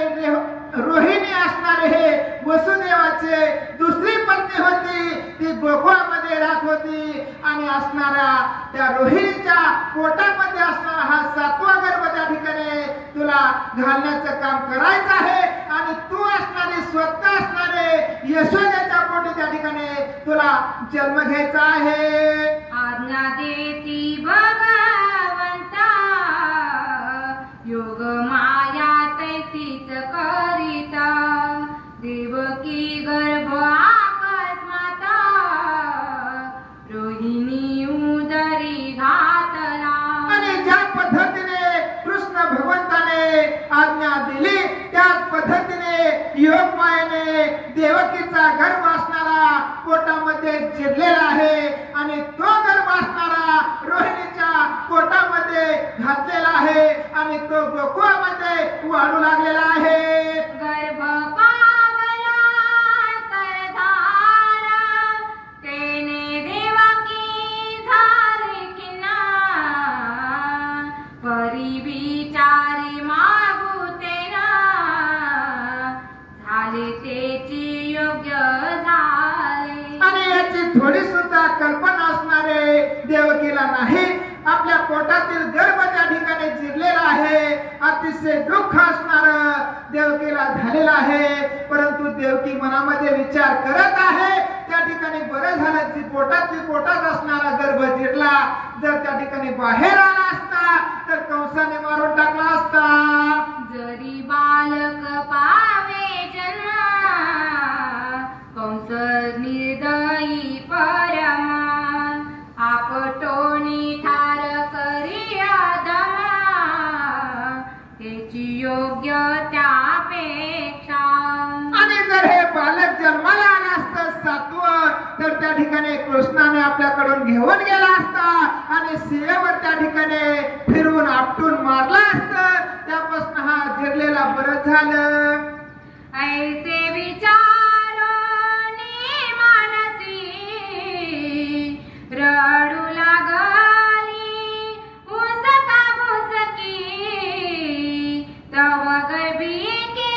Speaker 1: रोहिणी असणारे हे वसुदेवाचे दुसरी पत्नी होती. ती गोकुळामध्ये राहत होती. आणि असणाऱ्या त्या रोहिणीच्या पोटामध्ये असणारा हा 7वा गर्भ त्या ठिकाणी तुला घालण्याचं काम करायचं आहे. आणि तू असणारे स्वतः असणारे यशोदेच्या पोटी त्या ठिकाणी तुला जन्म घ्यायचा आहे.
Speaker 2: आज्ञा देती भगवंता योग माया तैसीच करिता. देवकी गर्भ अकस्मात रोहिणी उदरी घातला.
Speaker 1: आणि ज्या पद्धतीने कृष्ण भगवंताने आज्ञा दिली त्याच पद्धतीने योग मायेने देवकीचा गर्भ असणारा पोटामध्ये चिरलेला आहे. आणि तो गर्भ असणारा रोहिणीच्या पोटामध्ये घातलेला आहे. आणि तो गोकुळामध्ये वाढू लागलेला आहे.
Speaker 2: गर्भ पावला तरधार तेने देवकी झाली किन्ना. परी विचारी मागू तेना झाले तेची योग्य झाले.
Speaker 1: आणि याची थोडी सुद्धा कल्पना असणारे देवकीला नाही. आपल्या पोटातील गर्भ त्या ठिकाणी चिरलेला आहे. अतिशय दुःख असणार देवकीला झालेला आहे. परंतु देवकी मनामध्ये विचार करत आहे त्या ठिकाणी बरं झालं की पोटात असणारा गर्भ चिरला. जर त्या ठिकाणी बाहेर आला असता तर कंसाने मारून टाकला असता.
Speaker 2: जरी बालक पावे जन्म कंस निर्दयी परमा. आपटोनी ठार करी आदमा त्याची योग्य त्यापेक्षा.
Speaker 1: आणि जर हे बालक जन्माला आला असतं 7वं तर त्या ठिकाणी कृष्णाने आपल्याकडून घेऊन गेला असता. आणि सिंहावर त्या ठिकाणी फिरवून आपटून मारला असतं. त्यापासून हा जिरलेला बरं झालं.
Speaker 2: ऐसे विचारो मानसी रडू लागली उसका भुसकी. तव गर्भी के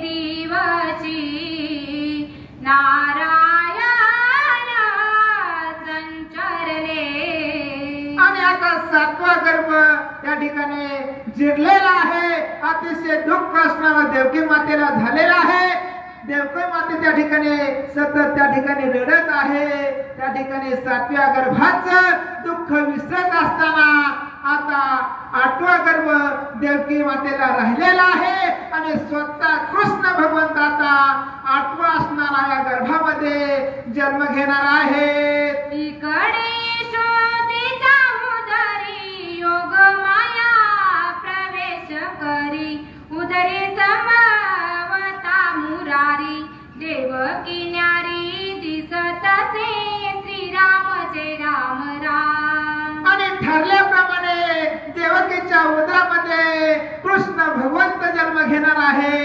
Speaker 2: दिवशी नारायण संचरले.
Speaker 1: आणि आता 7वा गर्भ त्या ठिकाणी जिरलेला आहे. अतिशय दुःख असणारा देवकी मातेला झालेला आहे. देवकी माते त्या ठिकाणी सतत त्या ठिकाणी रडत आहे. त्या ठिकाणी 7व्या गर्भाचं दुःख विसरत असताना आता 8वा गर्भ देवकी मातेला राहिलेला आहे आणि स्वतः कृष्ण भगवंत आता 8वा असणाऱ्या गर्भामध्ये जन्म घेणार आहे.
Speaker 2: इकडे यशोदेच्या उदरी योग माया प्रवेश करी उदरी समवता मुरारी देवकी न्यारी दिसत असे श्रीराम जय राम राम.
Speaker 1: आणि ठरल्याप्रमाणे देवकीच्या उदरामध्ये कृष्ण भगवंत जन्म घेणार आहे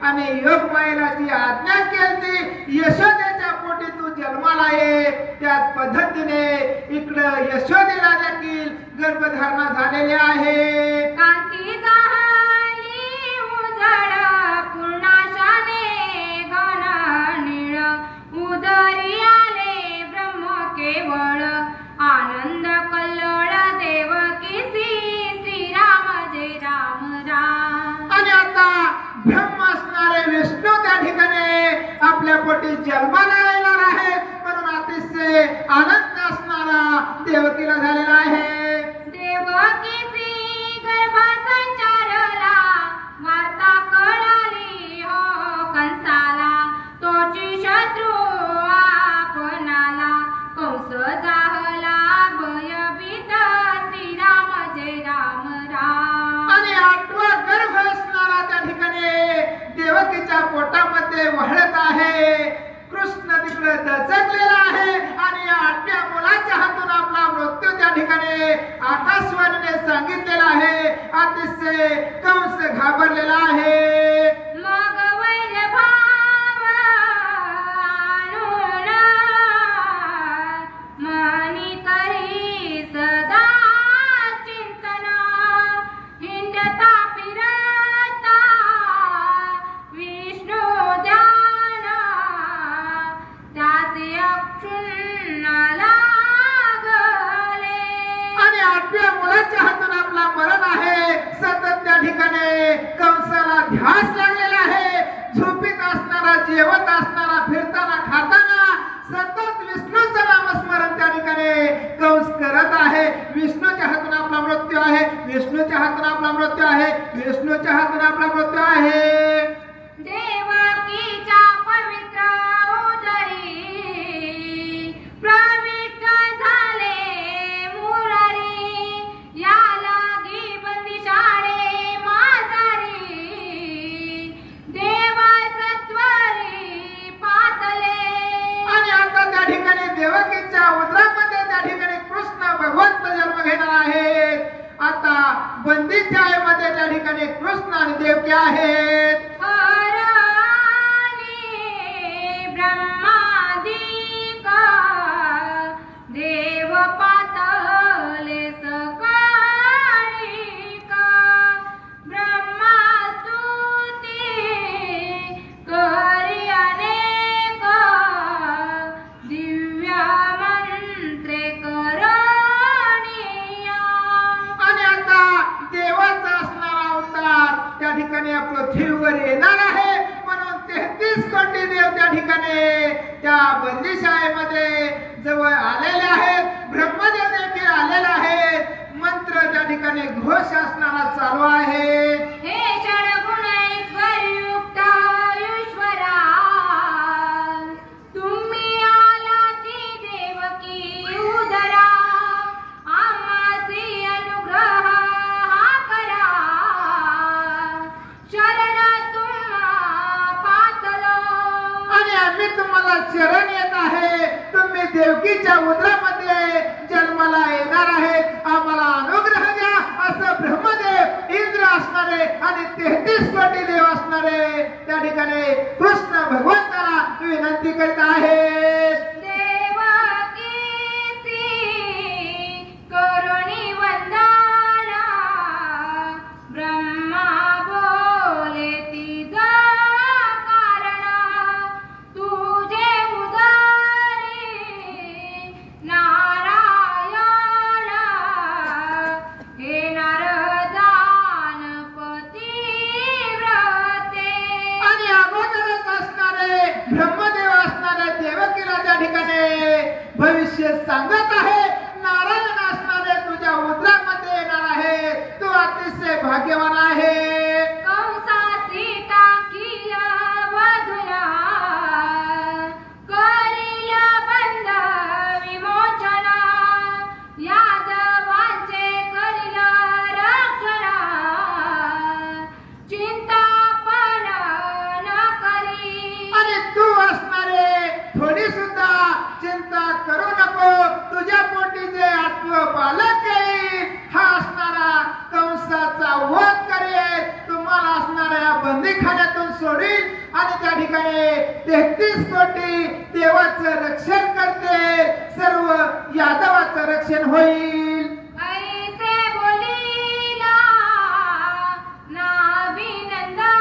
Speaker 1: आणि योगमायेला जी आज्ञा केली यशोदेच्या पोटी तू जन्माला ये त्याच पद्धतीने इकडं यशोदेला देखील गर्भधारणा झालेली आहे.
Speaker 2: कांती झाली उजळ पूर्णाशाने घन निळ उदरी आले ब्रह्म केवळ आनंद कल्लोळ देवकीसी श्रीराम जय राम राम.
Speaker 1: आणि आता ब्रह्म असणारे विष्णू त्या ठिकाणी आपल्या पोटी जन्माला येणार आहे म्हणून अतिशय आनंद असणारा देवकीला झालेला आहे.
Speaker 2: देवकीसी गर्भसंचारला वार्ता कळाली हो कंसाला तोची शत्रू आपणाला कंस जाहला भयभीत श्रीराम जय राम राम.
Speaker 1: आणि 8वा गर्भ असणारा त्या ठिकाणी देवकीच्या पोटामध्ये वळत आहे. कृष्ण तिकडे दचकलेला आहे आणि या 8व्या मुलाच्या हातून आपला मृत्यू त्या ठिकाणी आकाशवाणीने सांगितलेला आहे. अतिशय कंस घाबरलेला आहे.
Speaker 2: मग वैरभाव आणून मनी करी सदा चिंतना हिंडता फिरता विष्णू ध्यान त्याचे अक्षुण्ण लागले.
Speaker 1: आणि 8व्या मुलाच्या हातून आपला मरण आहे. सतत त्या ठिकाणी कंसाला ध्यास लागलेला आहे. झोपीत असणारा जेवत असणारा फिरताना खाताना सतत विष्णूचं नामस्मरण त्या ठिकाणी कंस करत आहे. विष्णूच्या हातून आपला मृत्यू आहे, विष्णूच्या हातून आपला मृत्यू आहे, विष्णूच्या हातून आपला मृत्यू आहे.
Speaker 2: देवकीच्या पवित्र उदरी प्रविष्ट झाले मुरारी या लागी बंदिशाळे माजारी देवा सत्वरी पातले.
Speaker 1: आणि आता त्या ठिकाणी देवकीच्या उदरामध्ये त्या ठिकाणी कृष्ण भगवंत जन्म घेणार आहेत. आता बंदीशाळेमध्ये त्या ठिकाणी कृष्ण आणि देवकी आहेत.
Speaker 2: ब्रह्मादिक देव पातले सकाळिक ब्रह्मास्तुती करी अनेक दिव्य मंत्रे करणीया.
Speaker 1: आणि आता देवाचा असणारा अवतार त्या ठिकाणी पृथ्वीवर येणार आहे म्हणून 33 कोटी देव त्या ठिकाणी त्या बंदीशाळेमध्ये जवळ आलेले आहेत. ब्रह्मदेव देखील आलेले आहेत. मंत्र त्या ठिकाणी घोष असणारा चालू आहे.
Speaker 2: हे षड्गुण ऐश्वर्युक्त ईश्वरा तुम्ही आला ती देवकी उदरा आम्हासी अनुग्रह हा करा शरण तुम्हा पातलो.
Speaker 1: आणि आम्ही तुम्हाला शरण येत आहे. तुम्ही देवकीच्या उदरामध्ये जन्माला येणार आहेत. आम्हाला अनुग्रह द्या असं ब्रह्मदेव इंद्र असणारे आणि 33 कोटी देव असणारे त्या ठिकाणी कृष्ण भगवंताला विनंती करीत आहेत.
Speaker 2: करुणी वंदना ब्रह्मा बोले तिज कारण तुझे उदरी नारायण हे नारदान पतिव्रते.
Speaker 1: आणि अगोदरच असणारे ब्रह्मदेव असणारे देवकीला त्या ठिकाणी भविष्य सांगत आहे. नारायण असणारे तुझ्या उदरामध्ये येणार अतिशय भाग्यवान आहे.
Speaker 2: कंसाची टाकील वधूला करील बंध विमोचन यादवांचे करील रक्षण चिंता पण न करी.
Speaker 1: आणि तू असणारे थोडी सुद्धा चिंता करू नको. तुझ्या पोटी जे आत्मपालक येईल हा असणारा कंसाचा वध करेल. तुम्हाला असणाऱ्या बंदीखान्यातून सोडील आणि त्या ठिकाणी 33 कोटी देवाचं रक्षण करते. सर्व यादवाचं रक्षण होईल.
Speaker 2: ऐसे बोलिला नाभिनंदना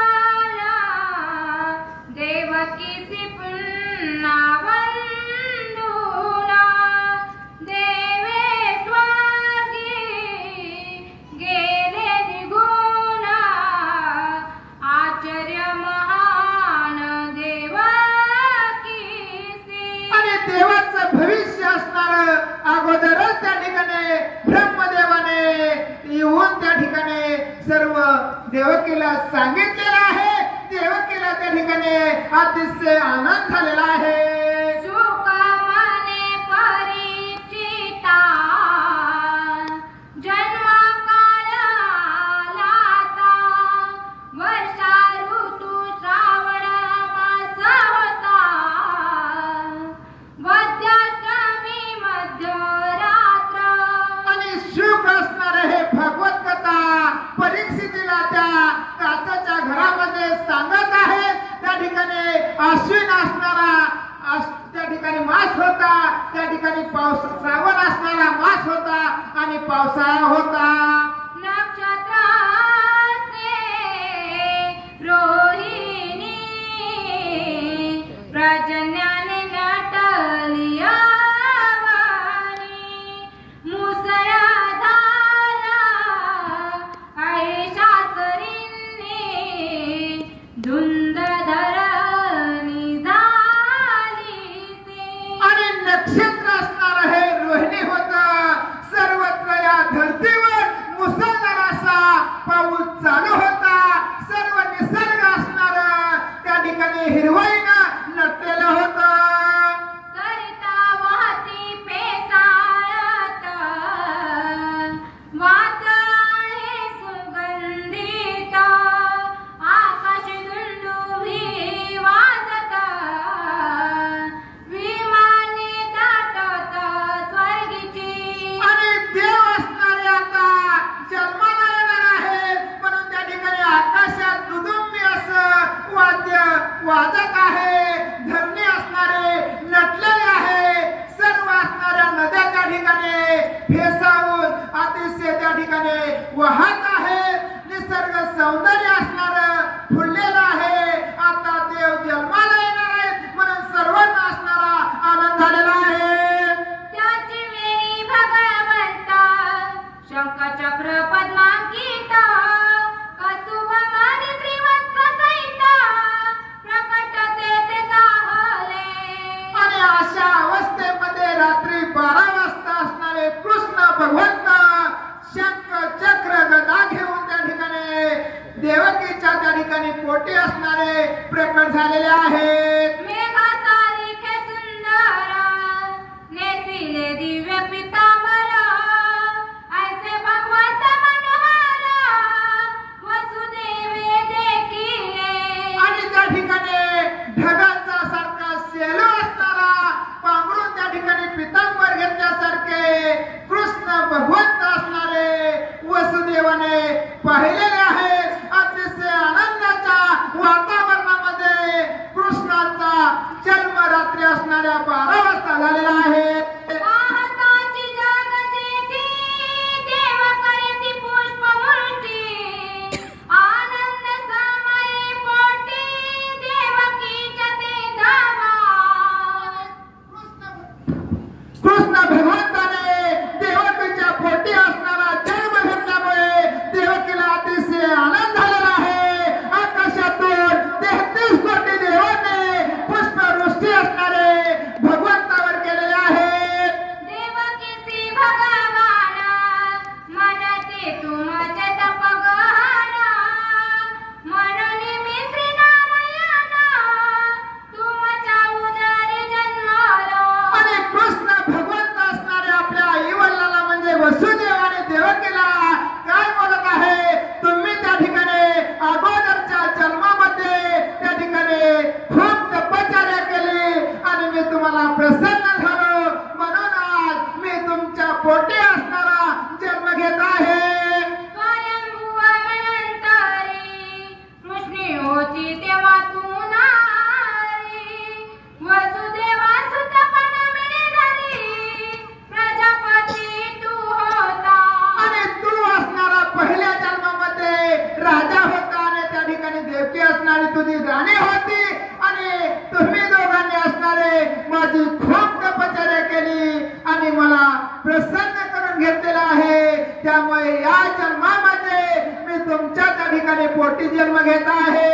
Speaker 2: देवकीसी पुन्हा वंदुना देवे स्वर्गी गेले निघून आश्चर्य महान देवकीसी.
Speaker 1: आणि देवाचं भविष्य असणार अगोदरच त्या ठिकाणी ब्रह्मदेवाने येऊन त्या ठिकाणी सर्व देवकीला सांगितलेलं आहे. देवकीला त्या ठिकाणी अतिशय आनंद झालेला आहे.
Speaker 2: सुकामाने परिचिता जन्मकाळ आलाता वर्षा ऋतू श्रावण मास होता वद्याष्टमी मध्यरात्र.
Speaker 1: आणि शुभ असणार हे भगवत कथा परीक्षितीला त्या काचाच्या घरामध्ये सांगत आहे. त्या ठिकाणी अश्विन असणारा त्या ठिकाणी मास होता. त्या ठिकाणी श्रावण असणारा मास होता आणि पावसाळा होता.
Speaker 2: नक्षत्राचे रोहिणी प्रजन्याने नटली आवणी मुसळधार ऐशासरींनी धुंद धरणी झाली.
Speaker 1: आणि नक्षत्र असणार हे रोहिणी होत. सर्वत्र या धरतीवर मुसळधार असा पाऊस चालू होता. सर्व निसर्ग असणार त्या ठिकाणी हिरवळीनं नटलेलं होतं.
Speaker 2: सरिता वाहती पेसाळत वाताळे सुगंधित आकाश दुंदुभी वाजत विमाने दाटत स्वर्गीची.
Speaker 1: आणि देव असणारे आता जन्माला येणार आहे. म्हणून त्या ठिकाणी आकाशात दुदुंबी असं वाद्य वाजत आहे. धरणी असणारे नटलेले आहे. सर्व असणाऱ्या नद्या त्या ठिकाणी फेसावून अतिशय त्या ठिकाणी वाहत आहे. निसर्ग सौंदर्य असणार फुललेलं आहे. आता देव जन्माला येणार आहे म्हणून सर्वांना असणारा आनंद झालेला आहे.
Speaker 2: त्याची वेळी भगवंता शंखचक्र पद्मांकित कस्तुभमणी श्रीवत्स सहित प्रकटते ते जाहले.
Speaker 1: आणि अशा अवस्थेमध्ये रात्री 12 वाजता असणारे कृष्ण भगवंत शंख चक्र गदा घेऊन त्या ठिकाणी देवकीच्या त्या ठिकाणी पोटी असणारे प्रकट झालेले आहेत.
Speaker 2: मेघासारिखे सुंदर नेसिले दिव्य पितांबर ऐसे भगवंत मनोहर वसुदेवे देखिले.
Speaker 1: आणि त्या ठिकाणी ढगांचा सारखा सेलो असणारा पांघरून त्या ठिकाणी पितांबर घेतल्यासारखे कृष्ण भगवंत असणारे वसुदेवाने पाहिलेले आहेत. अतिशय आनंदाच्या वातावरणामध्ये कृष्णाचा जन्म रात्री असणाऱ्या 12 वाजता झालेला आहे.
Speaker 2: पाहताची जग जेठी देव करती पुष्पवृष्टी आनंद समय पोटी देवकीच्या ते धावा.
Speaker 1: कृष्ण भगवंताने देवकीच्या पोटी असणारा जन्म घेतल्यामुळे देवकीला अतिशय आनंद झालेला आहे. आकाशातून 33 कोटी देवाने पुष्पवृष्टी असणारे भगवंतावर केलेले माझी खूप तपश्चर्या केली आणि मला प्रसन्न करून घेतलेला आहे. त्यामुळे या जन्मामध्ये मी तुमच्या त्या ठिकाणी पोटी जन्म घेत आहे.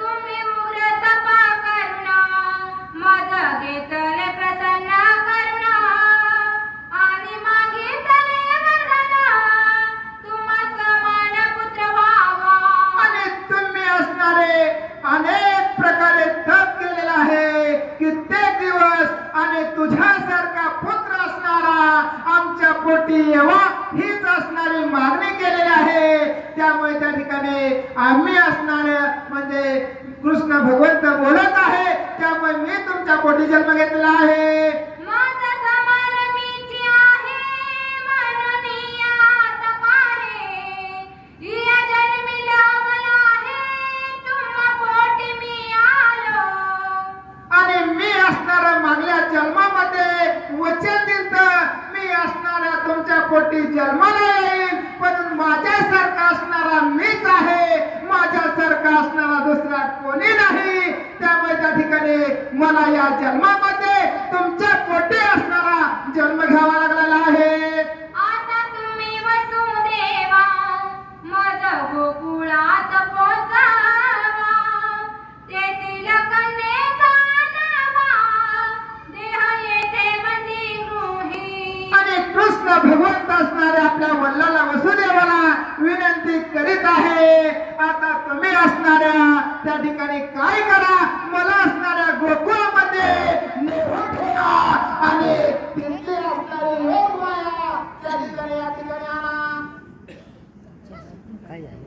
Speaker 2: तुम्ही उग्र तपा करुणा माझं घेतले प्रसन्न करुणा आणि मागितले वरदान तुम्हा समान पुत्र व्हावा.
Speaker 1: आणि तुम्ही असणारे अनेक प्रकारे तप केलेला आहे कित्येक दिवस आणि तुझ्यासारखा पुत्र असणारा आमच्या पोटी येवा हीच असणारी मागणी केलेली आहे. त्यामुळे त्या ठिकाणी आम्ही असणार म्हणजे कृष्ण भगवंत बोलत आहे. त्यामुळे मी तुमच्या पोटी जन्म घेतला आहे.
Speaker 2: माझा समान मीची आहे म्हणून यात पाहे या जन्मी लावला आहे तुम्हा पोटी मी आलो.
Speaker 1: आणि मी असणारा मागल्या जन्मामध्ये वचन दिलं मी असणाऱ्या तुमच्या पोटी जन्माला येईल. पण माझ्यासारखा असणारा मीच आहे. माझ्यासारखा असणारा दुसरा कोणी नाही. त्यामुळे त्या ठिकाणी मला या जन्मामध्ये तुमच्या पोटी असणारा जन्म घ्यावा लागलेला आहे.
Speaker 2: आता तुम्ही वसुदेवा माझं गोकुळात पोचावा तेथील कन्येचा नावा देह येथे बंदी गृही.
Speaker 1: आणि कृष्ण भगवंत असणारे आपल्या वल्लाला वसुदेवाला विनंती करीत आहे. आता तुम्ही असणाऱ्या त्या ठिकाणी काय करा मला असणाऱ्या गोकुळामध्ये नेऊन ठेवा आणि तिथले असणारे एक माया त्या ठिकाणी या ठिकाणी आणा.
Speaker 3: काय झालं?